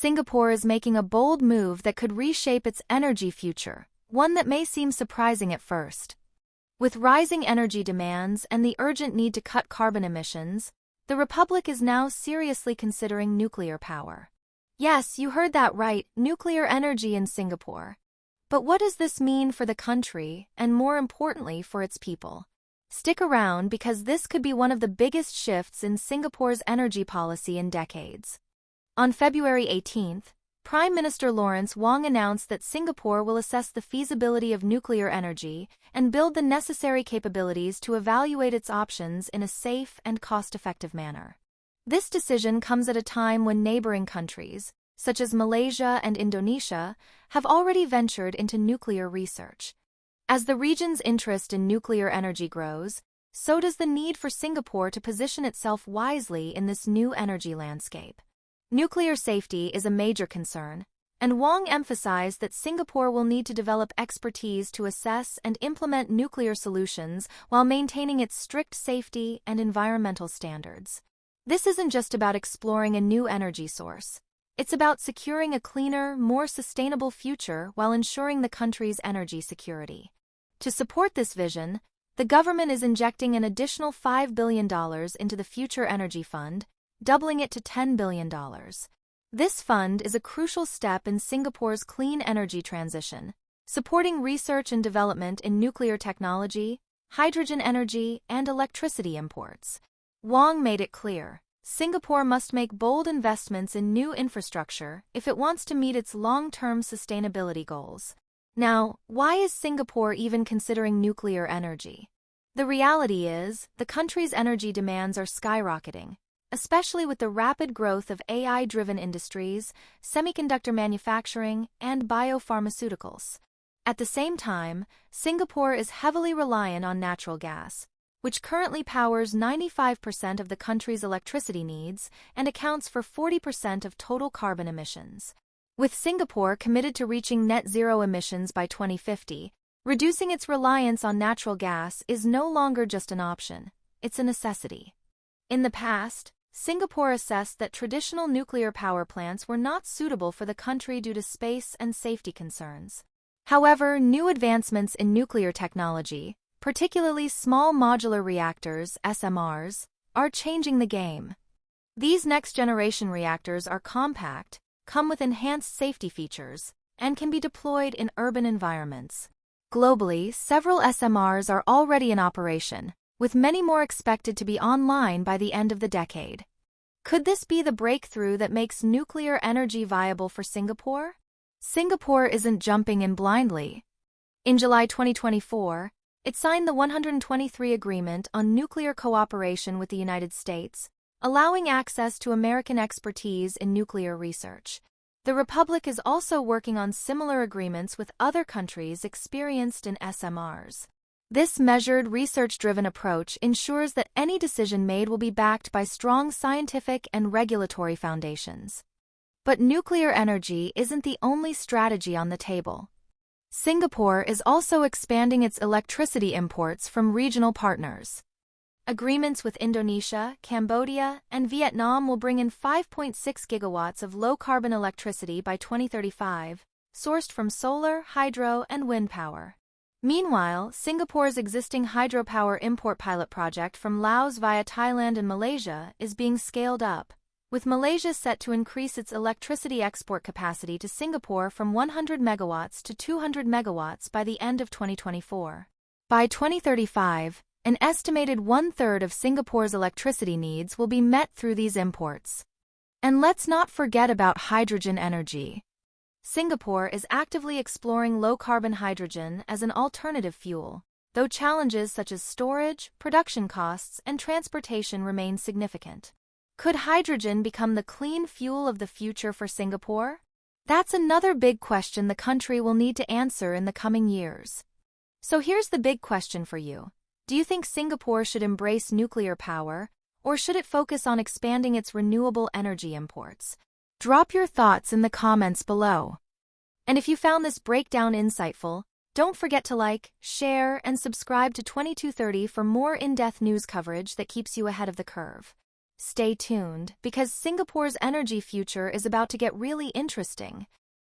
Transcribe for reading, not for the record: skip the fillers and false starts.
Singapore is making a bold move that could reshape its energy future, one that may seem surprising at first. With rising energy demands and the urgent need to cut carbon emissions, the Republic is now seriously considering nuclear power. Yes, you heard that right, nuclear energy in Singapore. But what does this mean for the country, and more importantly for its people? Stick around because this could be one of the biggest shifts in Singapore's energy policy in decades. On February 18th, Prime Minister Lawrence Wong announced that Singapore will assess the feasibility of nuclear energy and build the necessary capabilities to evaluate its options in a safe and cost-effective manner. This decision comes at a time when neighboring countries, such as Malaysia and Indonesia, have already ventured into nuclear research. As the region's interest in nuclear energy grows, so does the need for Singapore to position itself wisely in this new energy landscape. Nuclear safety is a major concern, and Wong emphasized that Singapore will need to develop expertise to assess and implement nuclear solutions while maintaining its strict safety and environmental standards. This isn't just about exploring a new energy source. It's about securing a cleaner, more sustainable future while ensuring the country's energy security. To support this vision, the government is injecting an additional $5 billion into the Future Energy Fund, doubling it to $10 billion. This fund is a crucial step in Singapore's clean energy transition, supporting research and development in nuclear technology, hydrogen energy, and electricity imports. Wong made it clear, Singapore must make bold investments in new infrastructure if it wants to meet its long-term sustainability goals. Now, why is Singapore even considering nuclear energy? The reality is, the country's energy demands are skyrocketing, especially with the rapid growth of AI-driven industries, semiconductor manufacturing, and biopharmaceuticals. At the same time, Singapore is heavily reliant on natural gas, which currently powers 95% of the country's electricity needs and accounts for 40% of total carbon emissions. With Singapore committed to reaching net zero emissions by 2050, reducing its reliance on natural gas is no longer just an option, it's a necessity. In the past, Singapore assessed that traditional nuclear power plants were not suitable for the country due to space and safety concerns. However, new advancements in nuclear technology, particularly small modular reactors, SMRs, are changing the game. These next-generation reactors are compact, come with enhanced safety features, and can be deployed in urban environments. Globally, several SMRs are already in operation, with many more expected to be online by the end of the decade. Could this be the breakthrough that makes nuclear energy viable for Singapore? Singapore isn't jumping in blindly. In July 2024, it signed the 123 Agreement on Nuclear Cooperation with the United States, allowing access to American expertise in nuclear research. The Republic is also working on similar agreements with other countries experienced in SMRs. This measured, research-driven approach ensures that any decision made will be backed by strong scientific and regulatory foundations. But nuclear energy isn't the only strategy on the table. Singapore is also expanding its electricity imports from regional partners. Agreements with Indonesia, Cambodia, and Vietnam will bring in 5.6 gigawatts of low-carbon electricity by 2035, sourced from solar, hydro, and wind power. Meanwhile, Singapore's existing hydropower import pilot project from Laos via Thailand and Malaysia is being scaled up, with Malaysia set to increase its electricity export capacity to Singapore from 100 megawatts to 200 megawatts by the end of 2024. By 2035, an estimated one-third of Singapore's electricity needs will be met through these imports. And let's not forget about hydrogen energy. Singapore is actively exploring low-carbon hydrogen as an alternative fuel, though challenges such as storage, production costs, and transportation remain significant. Could hydrogen become the clean fuel of the future for Singapore? That's another big question the country will need to answer in the coming years. So here's the big question for you. Do you think Singapore should embrace nuclear power, or should it focus on expanding its renewable energy imports? Drop your thoughts in the comments below. And if you found this breakdown insightful, don't forget to like, share, and subscribe to 2230 for more in-depth news coverage that keeps you ahead of the curve. Stay tuned, because Singapore's energy future is about to get really interesting.